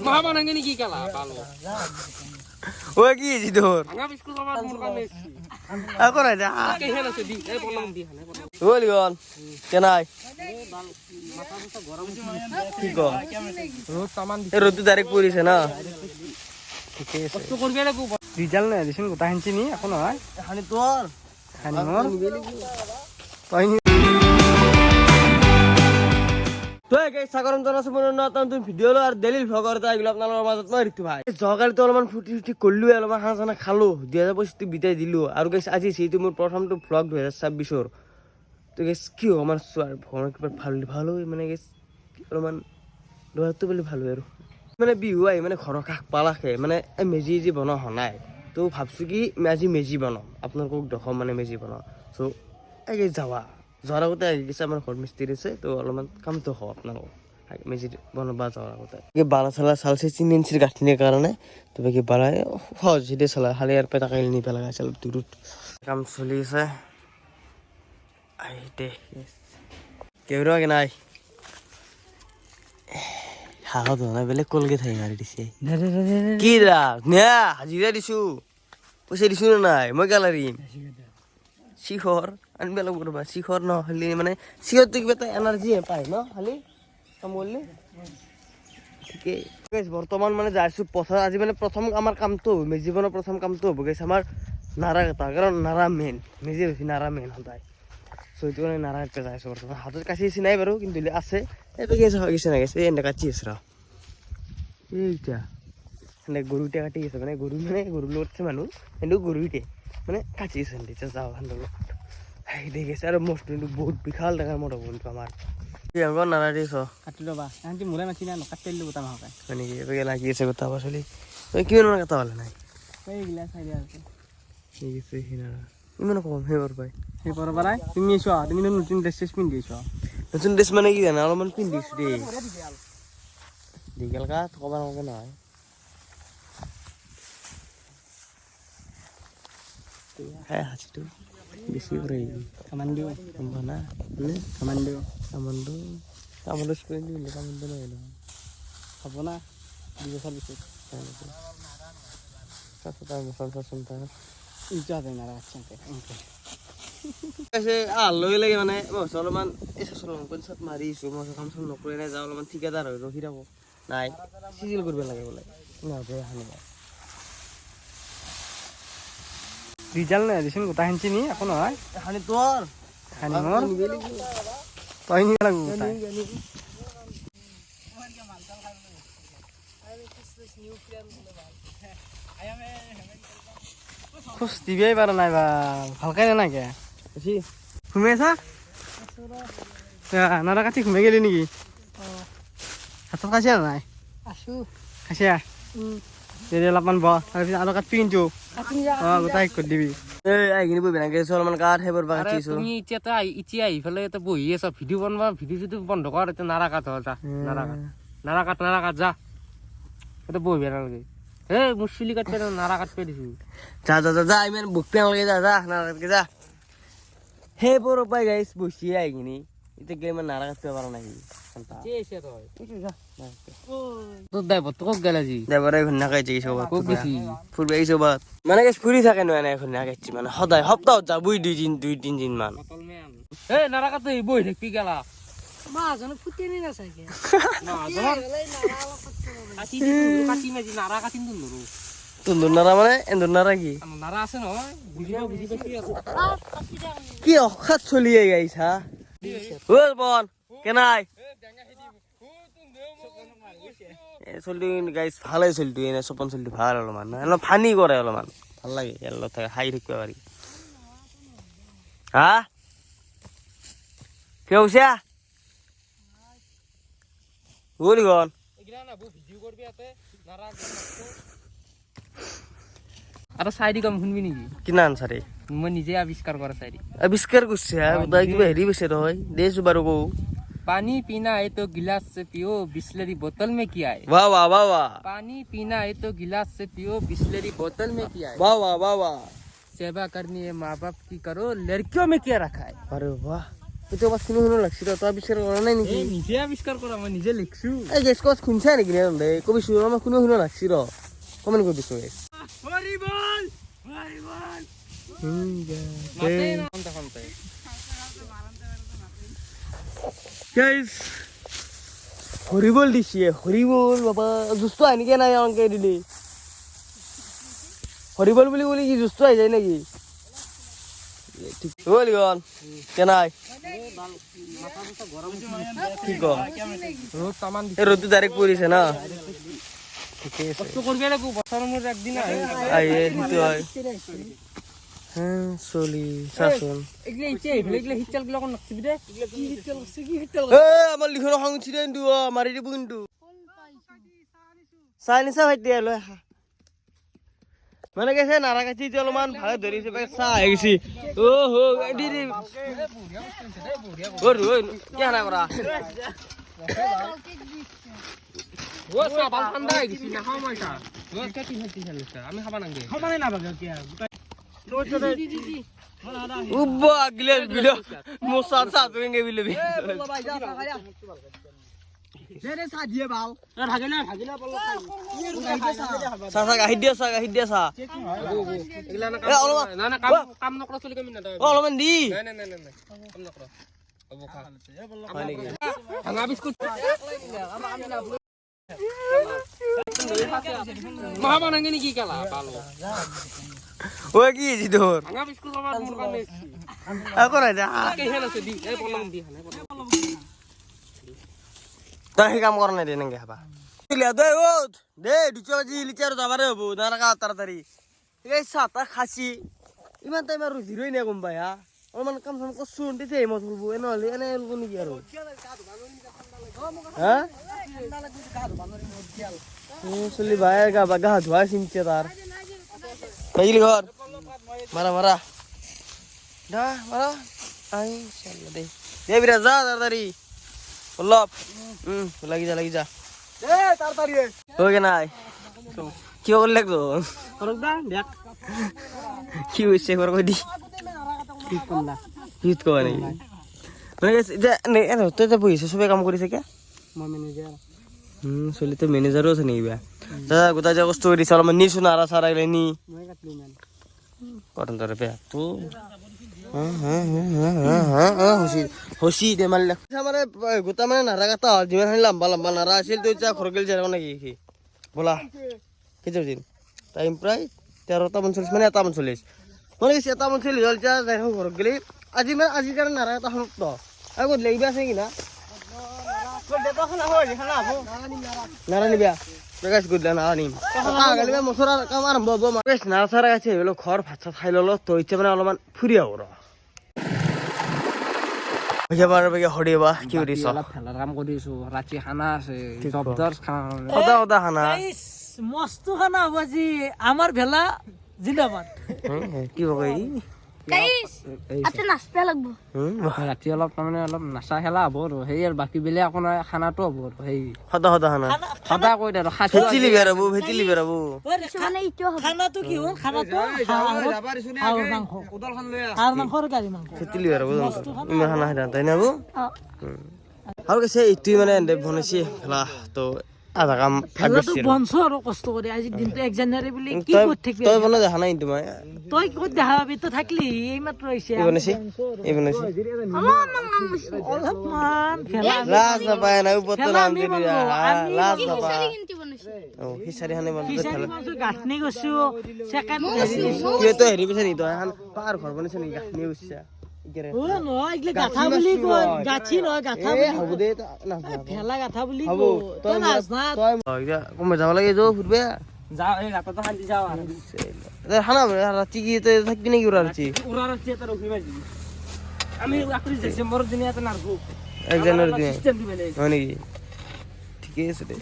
মহামানাঙ্গে নি কি কালা ভালো ও কি জি তোর ভাঙা বিস্কুট আমার মোর কানে এখন আইতা কে হেন আছে দি এই বললাম দি হানে ওলি গন কেনাই মাথা মাথা গরম কি কো রোদ সামান দি রোদ ডাইরেক্ট পড়িছে না ঠিক আছে কষ্ট করবে রে গো রিজাল্ট নাই দিছেন গোটা হেনছি নি এখন হয় হানি তোর হানি মোর তাই নি তো গাইস সাগরম জানা আছে মনে না তুমি ভিডিও লো আর দলিল ভগর তা এগুলো আপনাদের মাজত মই রিতু ভাই জগালি তো অলমান ফুটি ফুটি করলু অলমান হাঁসানা খালো 2025 বিদায় দিলো আর গাইস আজি সেইটো মোৰ প্ৰথমটো ব্লগ 2026 ৰ তো গাইস কি আমাৰ সোয়াৰ ভগবান কিবা ভালো মানে গাইস অলমান দোয়াতো বলি ভালো আৰু মানে বিহু আই মানে ঘৰৰ কাষ পালাখে মানে মেজি যি বনোৱা হনাই তো ভাবছো কি আজি মেজি বনাম আপোনালোকক দেখম মানে মেজি বনাম সো এই যাওয়া যাওয়ার আগতে গেছে আমার ঘর মিস্ত্রি আছে তো অলপমান কামটো হও আপনার মেজি বনাবা যাওয়ার আগতে বালা চালা চালছে 3 ইঞ্চির গাঁথনির কারণে তবে কি বালাই সহজ হিদে চালা খালি আর পেটা কাইল নি পেলা গাইছিল দূৰত কাম চলি আছে আইতে কেউ রে নাই হাও দনা বেলে কলগে থাই মারি দিছে কি রা না হাজিরা দিছু পয়সা দিছু না নাই মই গ্যালারি শিখর আনবে লাগব রবা শিখর ন হলি মানে শিখর তো কিবা এনার্জি পায় ন খালি কাম করলে ঠিকই গাইস বর্তমান মানে যাইছো পথা আজি মানে প্রথম আমার কাম তো মেজি জীবনের প্রথম কাম তো গাইস আমার নারা কাটা কারণ নারা মেন মেজি বেশি নারা মেন হতায় সইতো মানে নারা কাটতে যাইছো বর্তমান হাতের কাছে এসে নাই বারো কিন্তু আছে এটা গেছে হয়ে গেছে না গেছে এন্ড কাটি আছে রা এইটা মানে গরুটা কাটি গেছে মানে গরু লড়ছে মানুষ কিন্তু গরুইটে মানে কাটিয়েছেন দিতে যাও হান্ডল এই দেখেছে আর মোস্ট বহুত বিশাল টাকার মোটা বন্ধু আমার কি নারা দিছ কাটি লবা আন্টি মোরে মাছি না কাটি দিলো গোটা মাহকে মানে কি এবারে লাগিয়েছে কথা আসলে তুই কি মনে কথা বলে নাই এই গিলা সাইডে আছে ঠিক আছে হিনারা ইমান কম হেবার ভাই সেই পর বালাই তুমি এসো তুমি নতুন ড্রেস পিন দিয়েছো নতুন ড্রেস মানে কি জানা অলপমান পিন্ধিছ দে দিগাল কা থকবার আমাকে নাই হ্যাঁ হাসিটো বেশি করে কামান্ডো না কামান্ডো স্ক্রিন দিলে কামান্ডো নয় না হব না 2 বছর পিছত সাতটা মশলা শুনতা ইজা দেয় না রাখছেনকে এসে আলই লাগে মানে অলপমান এসে চলমান পঞ্চায়ত মাৰিছো মই কাম চাম নকৰি নাই যাওঁ অলপমান ঠিকাদাৰ হৈ ৰখি থাকো নাই চিজিল কৰিব লাগে বোলে নাদে হানিবা রিজাল্ট নাই দিছেন গোটা হেনছি নি এখন হয় হানি তোর হানি মোর তাই নি লাগব তাই খুশ দিবেই পারা নাই বা ভালকাই না কে বেশি ঘুমে আছা নারা কাটি ঘুমে গেলি নাকি হাতত খাইছে নাই আছো খাইছে যদি অলপমান ব তাৰপিছত আৰু কাটি কিন্তু গোটাই কৰি দিবি এই আইগিনি বই বেনাকে অলপমান কাঠ হেবৰ বাকিছো তুমি এতিয়া ইফালে এটা বহি আছা ভিডিও বনবা ভিডিও বন্ধ কৰ এটা নাৰা কাট যা নাৰা কাট যা এটা বহিবে নালাগে এই মুছলি কাটবে নাৰা কাটবে দিছো যা ইমান বুক পেন লাগে যা নাৰাকে যা হে বড় পাই গাইস বসি আইগিনি এটা গেম নাৰা কাটতে পারা নাই তোর দায় বত কক গেলা জি দেবরে এখন না কাইছে কি সবাত কক গেছি ফুরবে এই সবাত মানে গাইস ফুরি থাকে না এখন না কাইছি মানে সদায় সপ্তাহ যাবই 2 দিন মান এই নাৰা কাট বহি থাকবি গেলা মা জানো ফুটে নি না সাইকে না কাটি মেজি নাৰা কাটিম দুনৰু তুন্দুৰ নাৰা মানে এন্দুৰ নাৰা কি নাৰা আছে নহয় বুজি পাইছি আছে কি অখাত চলিয়ে গাইছ হা ওল বন কেনাই চলটো গাইছ ভালে চলটো এনে সপন চলটো ভাল অলপমান অলপ ফানি কৰে অলপমান ভাল লাগে এল্লো থাকে হাই থাকিব পাৰি হা কে হৈছে ওলি গন এগিলা না ভিডিও কৰবি আতে নাৰা আৰু চাইডি কাম শুনবি নেকি কিনা আনসাৰে মই নিজে আৱিষ্কাৰ কৰা চাইডি আবিষ্কাৰ কৰছে বোধহয় কিবা হেৰি বেছে হয় দেছো বাৰু কৌ पानी पीना है तो गिलास से पियो बिस्लरी बोतल में किया है वाह वाह वाह वाह पानी पीना है तो गिलास से पियो बिस्लरी बोतल में किया है वाह वाह वाह वाह सेवा करनी है माँ बाप की करो लड़कियों में क्या रखा है अरे वाह এইটো বাছ শুনো শুনো লাগছি তই আৱিষ্কাৰ কৰা নাই নেকি নিজে আৱিষ্কাৰ কৰা মই নিজে লিখছো এই গেছ কছ শুনছা নেকি নে কবিছো মই শুনো শুনো লাগছি ৰ কমেণ্ট কৰি দিছো গাইস হরিবল দিছে হরিবল বাবা জুস্ত আনিকে নাই অঙ্কে দিলি হরিবল বুলি বলি কি জুস্ত আই যায় নাকি ঠিক বলি গন কেনাই কি কো রোদ তামান এই রোদ ডাইরেক্ট পড়িছে না কষ্ট করবে লাগবো বছরের মধ্যে একদিন আই এ দিতে হয় হ্যাঁ চলি শাসন এগুলো ইচ্ছে এগুলো হিচাল গুলো কোন নাকছিবি দে কি হিচাল করছে কি হিচাল এ আমার লিখনো হাংছি রে কিন্তু মারি দিব কিন্তু চাইনিসা ভাইতে লয় মানে গেছে নারা কাছি অলপমান ভালে ধৰিছে পাই চাহ আহি গৈছি ও হো দি দি ওৰ ওই কি হানা কৰা ও সাবাল ঠান্ডা হয়ে গেছি না খাও মাইটা ও এটা কি হচ্ছে খেলছে আমি খাবা নাগে সমানে না বাগে কি উব্বা গিলে বিলো মোসা সা তুইঙ্গে বিলো বি রে সা দিয়ে বাল ভাগিলা বল সা সা গাহি দিয়া সা এগুলা না এ অলপমান না না কাম নকরা চলি কামি না ও অলপমান দি না কাম নকরা আবু খা ভাঙা বিস্কুট মহাবা নাঙ্গে নি কি কালা ভালো ও কি জি তোর ভাঙা বিস্কুট আমার মুরগা নেছি আকো না যা কে হেন আছে দি এই বললাম দি হানে তাই কাম করা নাই রে নঙ্গে হাবা লিয়া দে ওত দে দুচো জি লিচার যাবারে হবো নারাকা তাড়াতাড়ি এই সাতা খাসি ইমান টাইম আর জিরোই না গম পাই হা অলপমান কাম সাম করছু দিতে মত বলবো এনেহলে এনে লব নেকি আর হ্যাঁ চলি ভাই গা ধোয়া চিনছে তার কইলি ঘর মারা মারা দা মারা আই চল দে দে বিরা যা তাড়াতাড়ি অলপ লাগি যা এ তাড়াতাড়ি ওকে নাই কি বল লাগতো করক দা দেখ কি হইছে কর কই দি ঠিক করলা হিট কো নাই মানে যে নে এনো তুই তো বইছে সবে কাম করিছে কে মই ম্যানেজার চলি তো ম্যানেজারও আছে নেকি বা দাদা গোটা যে কষ্ট করিছে অলপমান নি শুনারা সারা গেলে নি মই কাটলি মান করন তোরে পে তো হসি দে মারলে মানে গোটা মানে নারা কাটা যিমান লম্বা লম্বা নারা আছিল তো যা খরগেল যাও নাকি বলা কেতিয়া দিন টাইম প্রায় 13টা 45 মানে 1:40 মানে কি 1:40 হল যা যাই ঘর গেলি আজি মানে আজি কারণে নারা কাটা হল তো আগত লাগবে আছে কি না নারা নিবা বেগাস গুদলা নারা নিম গেলে মছরা কাম আরম্ভ হবো বেশ নারা সারা গেছে হলো ঘর ভাত চাত খাই ললো তো ইচ্ছে মানে অলপমান ফুরি আও র এবারে বেগে হড়িবা কি হরিছ ফেলার কাম কৰিছো ৰাতি খানা আছে জবদাৰ খানা ওদা ওদা হানা মস্ত খানা হব আজি আমাৰ ভেলা জিন্দাবাদ কি বকই গাইস আতে নাচতে লাগবো ৰাতি অলপ তাৰমানে অলপ নাচা খেলা হ'ব আৰু সেই আৰু বাকী বেলেগ একো নাই খানাটো হ'ব আৰু সেই হদা হদা হানা সদায় কৈ দে আৰু ভেচিলি বেৰাবো মানে ইটো হবে খানাটো কি হল খানাটো হাঁহৰ মাংস হাঁহৰ মাংসৰ গাড়ী মাংস ভেচিলি বেরাবো ইমান হানা হানা তাই না বু আর কাছে ইতুই মানে এন্ড বনাইছি খেলা তো আধা কাম খেলাটো বঞ্চ আৰু কষ্ট কৰি আজি দিনটো 1 জানুৱাৰী বুলি কি কৰি থাকবি তই বনা দেখা নাই তুমি তই ক'ত দেখা পাবি তো থাকলি এই মাত্ৰ হৈছে এই বনাইছি অলপমান খেলা লাজ পায় না উপর তো নাম আমি দিলি বলবো, আমি লাজ কি পায় সারি কিনতে বনাইছে ও হিসারি হানে বলতে ফিচাৰি মাছো গাঁঠনি গৈছো সেকেন্ড তুই তো হেৰি পিছে নি তই হান পাৰ ঘৰ বনাইছ নি গানি উচ্ছা ইগরে ও নহয় এইগিলা গাঁঠা বুলি কয় গাঁঠি নহয় গাঁঠা এ বুলি হবু দে না ভেলা গাঁঠা বুলি হবু কয় তই নাচ না তই ইয়া কমে যাব লাগে যো ফুরবে যাওঁ এই ৰাততে শান্তি যাওঁ আৰু হানা ৰাতি কি তো থাকবি নাকি ওৰা ৰাতি উৰাৰ ৰাতি এটা ৰখি পাইছি আমি 31 ডিচেম্বৰৰ দিনা এটা নাৰগো 1 জানুৱাৰী দিন চিষ্টেম দিবে লাগিব হয় নাকি ঠিকই আছে দে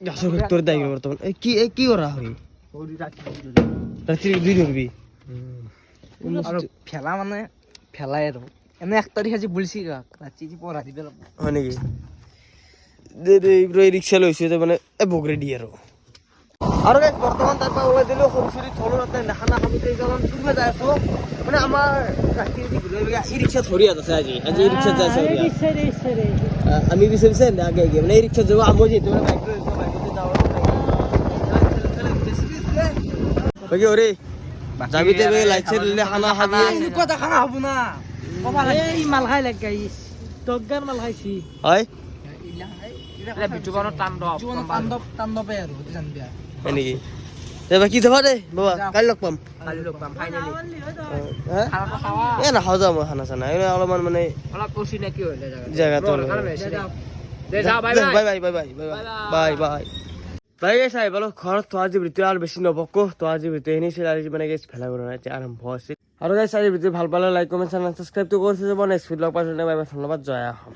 গাছৰ ভেক্টৰ দাই বৰ্তমান কি কৰা হয় ৰাতি দুই ধৰবি আৰু ফেলা মানে ফেলাই আৰু এনে 1 তাৰিখ আজি বুলছি ৰাতি পঢ়া দিবে হয় নেকি দে দে ৰিক্সা লৈছে মানে বগৰে দিয়ে আৰু আৰু গাইছ বৰ্তমান তাৰ পৰা ওলাই দিলোঁ সৰু চুৰি থলো তাতে খানা খাবি কেইজনমান ফুৰিব যাই আছো মানে আমাৰ ৰাতিৰ যি ঘূৰি ই ৰিক্সা ধৰি আছে আজি ই ৰিক্সাত যাই আছে আমি পিছে পিছে আগে আগে মানে এই ৰিক্সাত যাব আমি যিহেতু মানে বাইক লৈ বাইকতে যাওঁ বাকি ওৰে যাবি তে লাইট চাইট দিলে খানা খাবি এনেকুৱা এটা খানা হ'ব না এই মাল খাই লাগ গাইছ টগগাৰ মাল খাইছি হয় বিটুবানৰ তাণ্ডৱ তাণ্ডৱে আৰু সেইটো জানবি হয় নেকি তে বাকি যাবা দে বাবা কালি লগ পাম কালি লগ পাম ফাইনেলি হা খানাটো খাৱা এ নাখাওঁ যাওঁ মই খানা চানা এনে অলপমান মানে অলপ অচিনাকি হ'লে জেগাটো দে যা bye bye bye bye bye bye bye bye গাইছ আহি পালোঁ ঘৰত তো আজি ভিডিঅ' আৰু বেছি নবকো তো আজি ভিডিঅ' এনে ছিল আজি মানে গাইছ ভেলা কৰা এতিয়া আৰম্ভ আছিল আৰু গাইছ আজি ভিডিঅ' ভাল পালে লাইক কমেণ্ট চেনেল সাবস্ক্ৰাইবটো কৰি যাব নেক্সট ভিডিঅ' লগ পাইছোঁ বাই বাই ধন্যবাদ জয় অসম।